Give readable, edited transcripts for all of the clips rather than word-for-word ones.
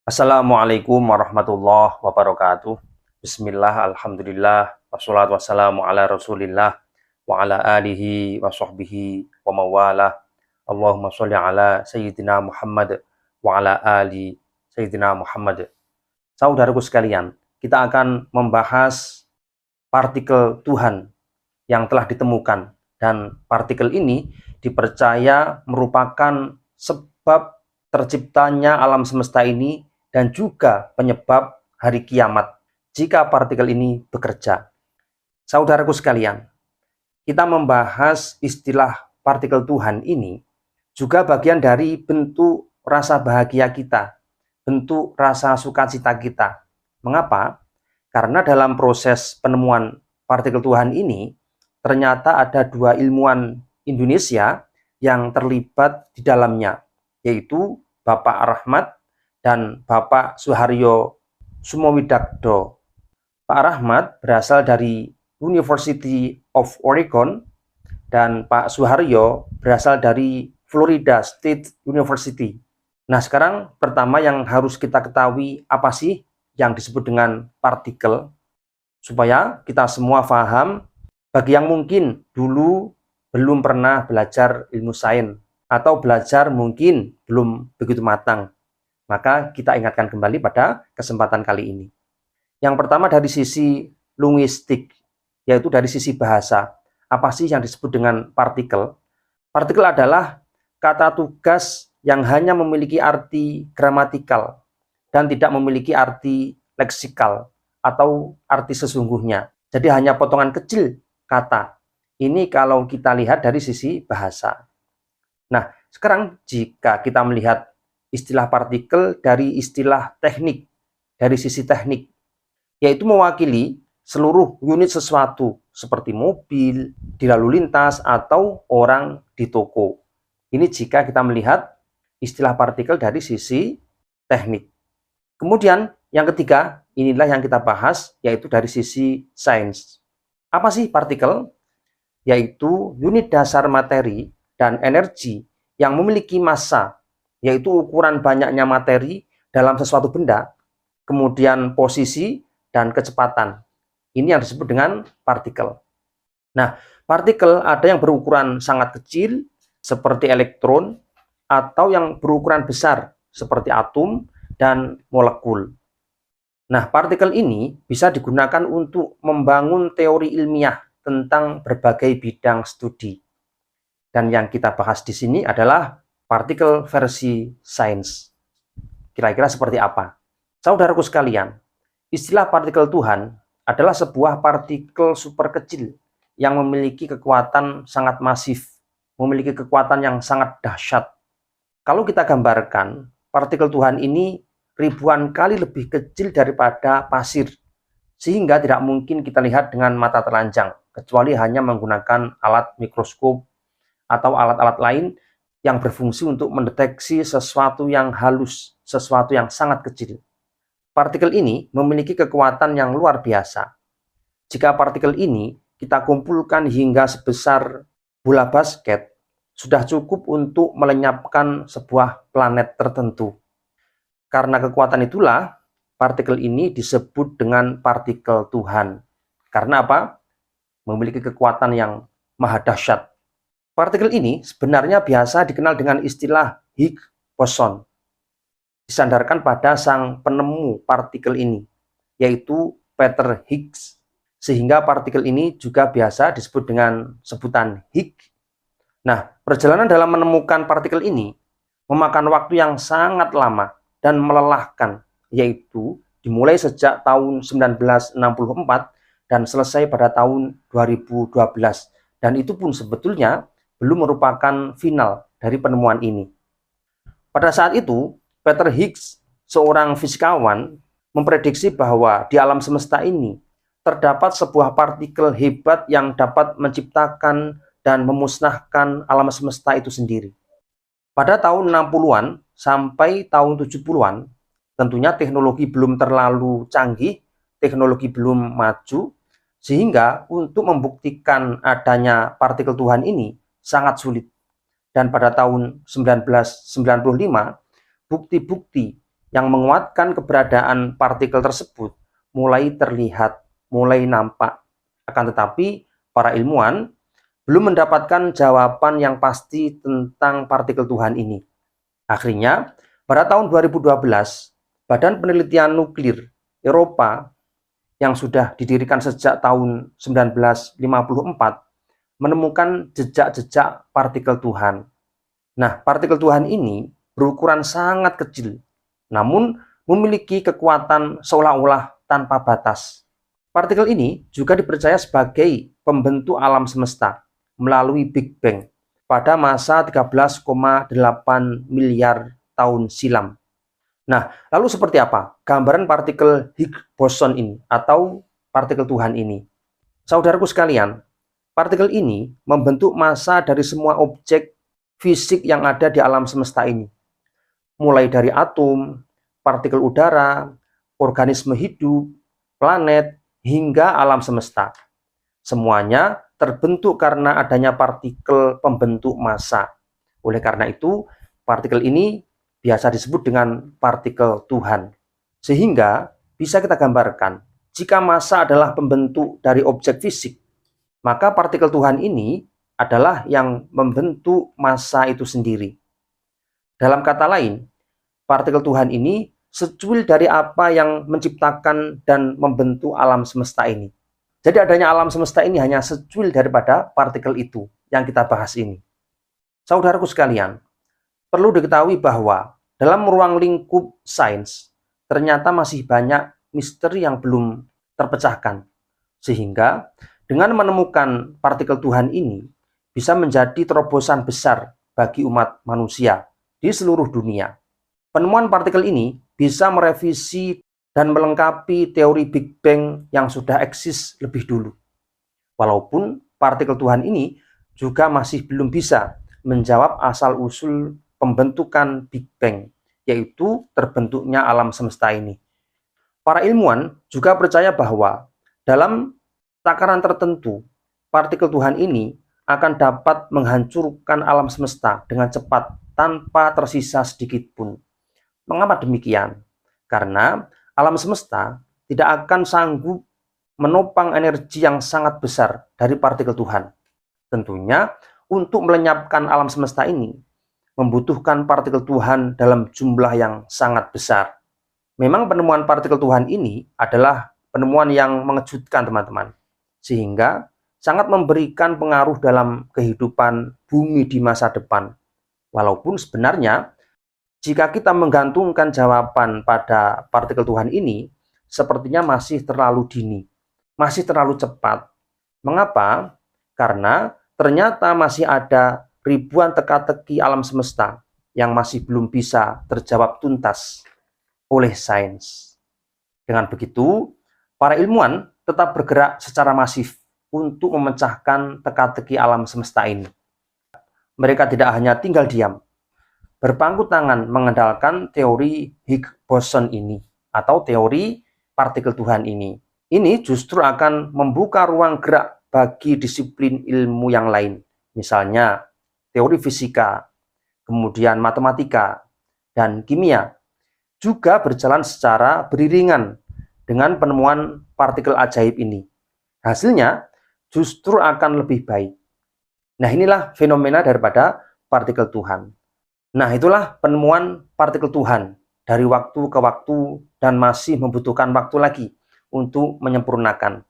Assalamualaikum warahmatullahi wabarakatuh. Bismillah, alhamdulillah, wassalatu wassalamu ala rasulillah, wa ala alihi wa sahbihi wa mawalah. Allahumma sholli ala Sayyidina Muhammad wa ala ali Sayyidina Muhammad. Saudaraku sekalian, kita akan membahas partikel Tuhan yang telah ditemukan. Dan partikel ini dipercaya merupakan sebab terciptanya alam semesta ini dan juga penyebab hari kiamat jika partikel ini bekerja. Saudaraku sekalian, kita membahas istilah partikel Tuhan ini juga bagian dari bentuk rasa bahagia kita, bentuk rasa sukacita kita. Mengapa? Karena dalam proses penemuan partikel Tuhan ini, ternyata ada dua ilmuwan Indonesia yang terlibat di dalamnya, yaitu Bapak Rahmat dan Bapak Suharyo Sumowidakdo. Pak Rahmat berasal dari University of Oregon dan Pak Suharyo berasal dari Florida State University. Nah, sekarang pertama yang harus kita ketahui apa sih yang disebut dengan partikel, supaya kita semua paham. Bagi yang mungkin dulu belum pernah belajar ilmu sains atau belajar mungkin belum begitu matang, maka kita ingatkan kembali pada kesempatan kali ini. Yang pertama dari sisi linguistik, yaitu dari sisi bahasa. Apa sih yang disebut dengan partikel? Partikel adalah kata tugas yang hanya memiliki arti gramatikal dan tidak memiliki arti leksikal atau arti sesungguhnya. Jadi hanya potongan kecil kata. Ini kalau kita lihat dari sisi bahasa. Nah, sekarang jika kita melihat istilah partikel dari istilah teknik, dari sisi teknik, yaitu mewakili seluruh unit sesuatu seperti mobil, di lalu lintas, atau orang di toko. Ini jika kita melihat istilah partikel dari sisi teknik. Kemudian yang ketiga, inilah yang kita bahas, yaitu dari sisi sains. Apa sih partikel? Yaitu unit dasar materi dan energi yang memiliki massa, yaitu ukuran banyaknya materi dalam sesuatu benda, kemudian posisi dan kecepatan. Ini yang disebut dengan partikel. Nah, partikel ada yang berukuran sangat kecil, seperti elektron, atau yang berukuran besar, seperti atom dan molekul. Nah, partikel ini bisa digunakan untuk membangun teori ilmiah tentang berbagai bidang studi. Dan yang kita bahas di sini adalah partikel versi sains. Kira-kira seperti apa? Saudaraku sekalian, istilah partikel Tuhan adalah sebuah partikel super kecil yang memiliki kekuatan sangat masif, memiliki kekuatan yang sangat dahsyat. Kalau kita gambarkan, partikel Tuhan ini ribuan kali lebih kecil daripada pasir, sehingga tidak mungkin kita lihat dengan mata telanjang, kecuali hanya menggunakan alat mikroskop atau alat-alat lain yang berfungsi untuk mendeteksi sesuatu yang halus, sesuatu yang sangat kecil. Partikel ini memiliki kekuatan yang luar biasa. Jika partikel ini kita kumpulkan hingga sebesar bola basket, sudah cukup untuk melenyapkan sebuah planet tertentu. Karena kekuatan itulah, partikel ini disebut dengan partikel Tuhan. Karena apa? Memiliki kekuatan yang maha dahsyat. Partikel ini sebenarnya biasa dikenal dengan istilah Higgs boson. Disandarkan pada sang penemu partikel ini, yaitu Peter Higgs. Sehingga partikel ini juga biasa disebut dengan sebutan Higgs. Nah, perjalanan dalam menemukan partikel ini memakan waktu yang sangat lama dan melelahkan, yaitu dimulai sejak tahun 1964 dan selesai pada tahun 2012. Dan itu pun sebetulnya belum merupakan final dari penemuan ini. Pada saat itu, Peter Higgs, seorang fisikawan, memprediksi bahwa di alam semesta ini terdapat sebuah partikel hebat yang dapat menciptakan dan memusnahkan alam semesta itu sendiri. Pada tahun 60-an sampai tahun 70-an, tentunya teknologi belum terlalu canggih, teknologi belum maju, sehingga untuk membuktikan adanya partikel Tuhan ini sangat sulit. Dan pada tahun 1995, bukti-bukti yang menguatkan keberadaan partikel tersebut mulai terlihat, mulai nampak. Akan tetapi, para ilmuwan belum mendapatkan jawaban yang pasti tentang partikel Tuhan ini. Akhirnya, pada tahun 2012, Badan Penelitian Nuklir Eropa yang sudah didirikan sejak tahun 1954 menemukan jejak-jejak partikel Tuhan. Nah, partikel Tuhan ini berukuran sangat kecil, namun memiliki kekuatan seolah-olah tanpa batas. Partikel ini juga dipercaya sebagai pembentuk alam semesta melalui Big Bang pada masa 13,8 miliar tahun silam. Nah, lalu seperti apa gambaran partikel Higgs boson ini atau partikel Tuhan ini? Saudaraku sekalian, partikel ini membentuk massa dari semua objek fisik yang ada di alam semesta ini. Mulai dari atom, partikel udara, organisme hidup, planet, hingga alam semesta. Semuanya terbentuk karena adanya partikel pembentuk massa. Oleh karena itu, partikel ini biasa disebut dengan partikel Tuhan. Sehingga bisa kita gambarkan, jika massa adalah pembentuk dari objek fisik, maka partikel Tuhan ini adalah yang membentuk massa itu sendiri. Dalam kata lain, partikel Tuhan ini secuil dari apa yang menciptakan dan membentuk alam semesta ini. Jadi adanya alam semesta ini hanya secuil daripada partikel itu yang kita bahas ini. Saudaraku sekalian, perlu diketahui bahwa dalam ruang lingkup sains ternyata masih banyak misteri yang belum terpecahkan. Sehingga dengan menemukan partikel Tuhan ini bisa menjadi terobosan besar bagi umat manusia di seluruh dunia. Penemuan partikel ini bisa merevisi dan melengkapi teori Big Bang yang sudah eksis lebih dulu. Walaupun partikel Tuhan ini juga masih belum bisa menjawab asal-usul pembentukan Big Bang, yaitu terbentuknya alam semesta ini. Para ilmuwan juga percaya bahwa dalam takaran tertentu, partikel Tuhan ini akan dapat menghancurkan alam semesta dengan cepat tanpa tersisa sedikit pun. Mengapa demikian? Karena alam semesta tidak akan sanggup menopang energi yang sangat besar dari partikel Tuhan. Tentunya, untuk melenyapkan alam semesta ini, membutuhkan partikel Tuhan dalam jumlah yang sangat besar. Memang penemuan partikel Tuhan ini adalah penemuan yang mengejutkan, teman-teman. Sehingga sangat memberikan pengaruh dalam kehidupan bumi di masa depan. Walaupun sebenarnya, jika kita menggantungkan jawaban pada partikel Tuhan ini, sepertinya masih terlalu dini, masih terlalu cepat. Mengapa? Karena ternyata masih ada ribuan teka-teki alam semesta yang masih belum bisa terjawab tuntas oleh sains. Dengan begitu, para ilmuwan tetap bergerak secara masif untuk memecahkan teka-teki alam semesta ini. Mereka tidak hanya tinggal diam, berpangku tangan mengandalkan teori Higgs boson ini atau teori partikel Tuhan ini. Ini justru akan membuka ruang gerak bagi disiplin ilmu yang lain, misalnya teori fisika, kemudian matematika, dan kimia, juga berjalan secara beriringan dengan penemuan partikel ajaib ini. Hasilnya justru akan lebih baik. Nah, inilah fenomena daripada partikel Tuhan. Nah, itulah penemuan partikel Tuhan dari waktu ke waktu dan masih membutuhkan waktu lagi untuk menyempurnakan.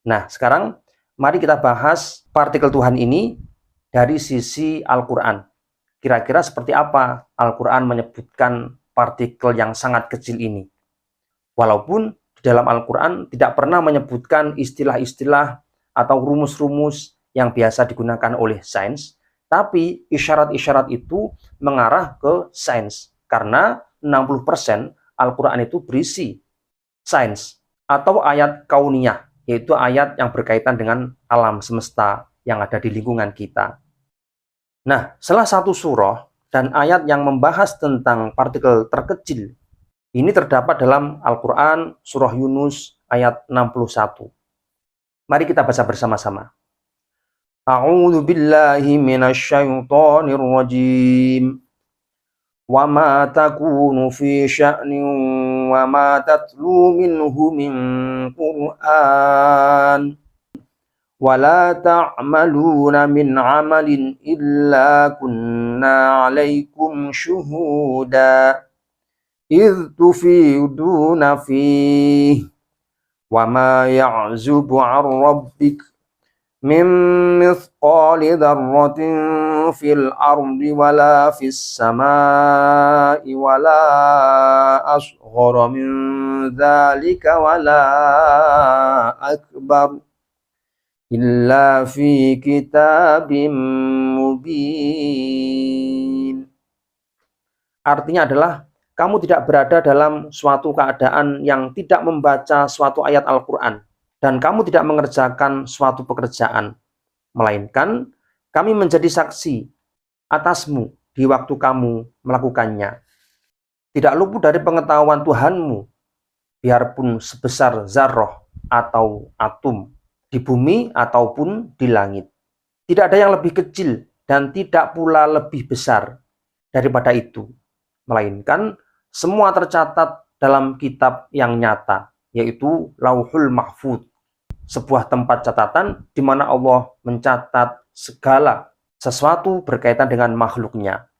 Nah, sekarang mari kita bahas partikel Tuhan ini dari sisi Al-Quran. Kira-kira seperti apa Al-Quran menyebutkan partikel yang sangat kecil ini? Walaupun di dalam Al-Quran tidak pernah menyebutkan istilah-istilah atau rumus-rumus yang biasa digunakan oleh sains, tapi isyarat-isyarat itu mengarah ke sains, karena 60% Al-Quran itu berisi sains atau ayat kauniyah, yaitu ayat yang berkaitan dengan alam semesta yang ada di lingkungan kita. Nah, salah satu surah dan ayat yang membahas tentang partikel terkecil ini terdapat dalam Al-Quran surah Yunus ayat 61. Mari kita baca bersama-sama. A'udzu billahi minasyaitonir rajim. wa ma takunu fi sya'nin wa ma tatlu minhu min Qur'an wa la ta'maluna min 'amalin illa kunna 'alaikum syuhuda idh tufiduna fihi wa ma ya'zubu 'an rabbik min mithqali dzarratin fil ardi wala fis samai wala asghara min dzalika wala akbar illa fi kitabim mubin. Artinya adalah kamu tidak berada dalam suatu keadaan yang tidak membaca suatu ayat Al-Quran dan kamu tidak mengerjakan suatu pekerjaan, melainkan kami menjadi saksi atasmu di waktu kamu melakukannya. Tidak luput dari pengetahuan Tuhanmu, biarpun sebesar zarrah atau atom di bumi ataupun di langit. Tidak ada yang lebih kecil dan tidak pula lebih besar daripada itu, melainkan semua tercatat dalam kitab yang nyata, yaitu Lauhul Mahfuz, sebuah tempat catatan di mana Allah mencatat segala sesuatu berkaitan dengan makhluknya.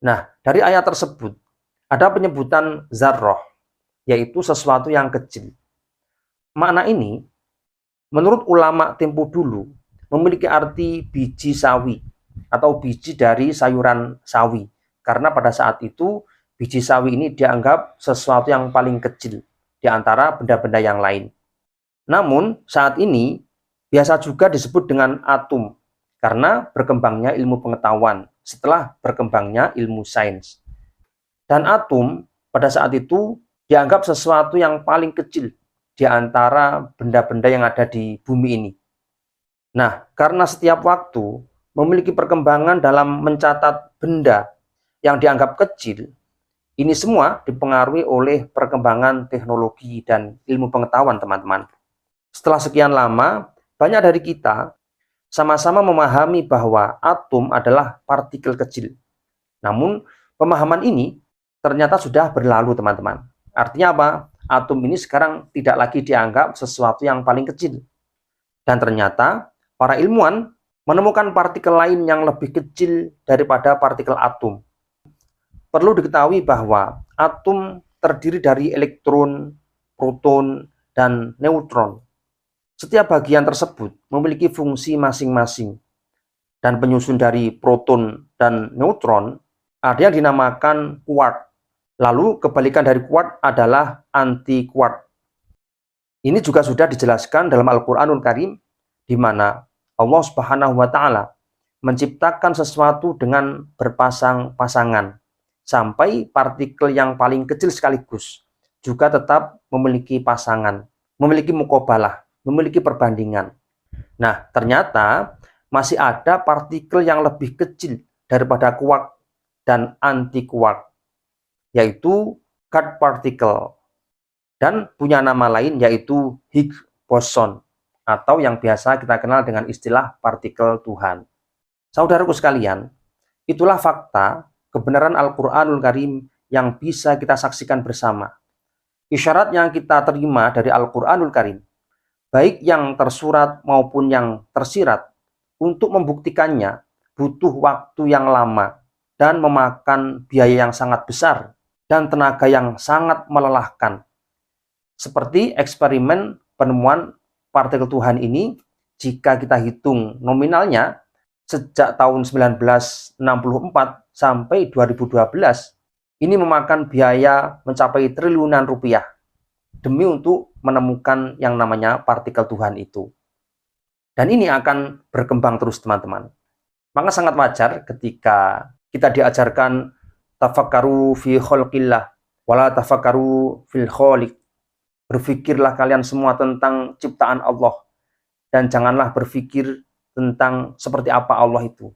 Nah, dari ayat tersebut ada penyebutan zarrah, yaitu sesuatu yang kecil. Makna ini, menurut ulama tempo dulu, memiliki arti biji sawi atau biji dari sayuran sawi. Karena pada saat itu, biji sawi ini dianggap sesuatu yang paling kecil di antara benda-benda yang lain. Namun, saat ini biasa juga disebut dengan atom karena berkembangnya ilmu pengetahuan setelah berkembangnya ilmu sains. Dan atom pada saat itu dianggap sesuatu yang paling kecil di antara benda-benda yang ada di bumi ini. Nah, karena setiap waktu memiliki perkembangan dalam mencatat benda yang dianggap kecil, ini semua dipengaruhi oleh perkembangan teknologi dan ilmu pengetahuan, teman-teman. Setelah sekian lama, banyak dari kita sama-sama memahami bahwa atom adalah partikel kecil. Namun, pemahaman ini ternyata sudah berlalu, teman-teman. Artinya apa? Atom ini sekarang tidak lagi dianggap sesuatu yang paling kecil. Dan ternyata, para ilmuwan menemukan partikel lain yang lebih kecil daripada partikel atom. Perlu diketahui bahwa atom terdiri dari elektron, proton, dan neutron. Setiap bagian tersebut memiliki fungsi masing-masing. Dan penyusun dari proton dan neutron ada yang dinamakan quark. Lalu kebalikan dari quark adalah anti-quark. Ini juga sudah dijelaskan dalam Al-Qur'anul Karim, di mana Allah Subhanahu wa Ta'ala menciptakan sesuatu dengan berpasang-pasangan, sampai partikel yang paling kecil sekaligus juga tetap memiliki pasangan, memiliki mukobalah, memiliki perbandingan. Nah, ternyata masih ada partikel yang lebih kecil daripada quark dan anti-quark, yaitu God particle, dan punya nama lain yaitu Higgs boson, atau yang biasa kita kenal dengan istilah partikel Tuhan. Saudaraku sekalian, itulah fakta kebenaran Al-Qur'anul Karim yang bisa kita saksikan bersama. Isyarat yang kita terima dari Al-Qur'anul Karim, baik yang tersurat maupun yang tersirat, untuk membuktikannya butuh waktu yang lama dan memakan biaya yang sangat besar dan tenaga yang sangat melelahkan. Seperti eksperimen penemuan partikel Tuhan ini, jika kita hitung nominalnya, sejak tahun 1964 sampai 2012, ini memakan biaya mencapai triliunan rupiah demi untuk menemukan yang namanya partikel Tuhan itu. Dan ini akan berkembang terus, teman-teman. Maka sangat wajar ketika kita diajarkan tafakkaru fi khalqillah wala tafakkaru fil khaliq. Berpikirlah kalian semua tentang ciptaan Allah dan janganlah berpikir tentang seperti apa Allah itu.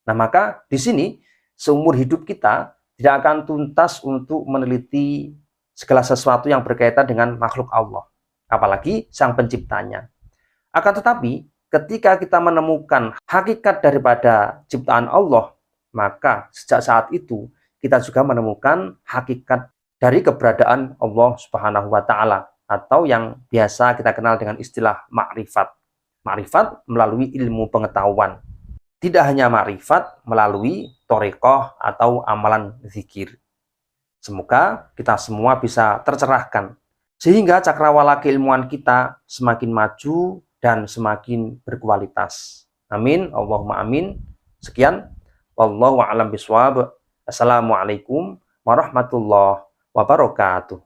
Nah, maka di sini seumur hidup kita tidak akan tuntas untuk meneliti segala sesuatu yang berkaitan dengan makhluk Allah, apalagi Sang Penciptanya. Akan tetapi, ketika kita menemukan hakikat daripada ciptaan Allah, maka sejak saat itu kita juga menemukan hakikat dari keberadaan Allah Subhanahu wa Ta'ala, atau yang biasa kita kenal dengan istilah makrifat. Makrifat melalui ilmu pengetahuan. Tidak hanya makrifat melalui thariqah atau amalan zikir. Semoga kita semua bisa tercerahkan, sehingga cakrawala keilmuan kita semakin maju dan semakin berkualitas. Amin, Allahumma amin. Sekian, wallahu a'lam bishawab. Assalamualaikum warahmatullahi wabarakatuh.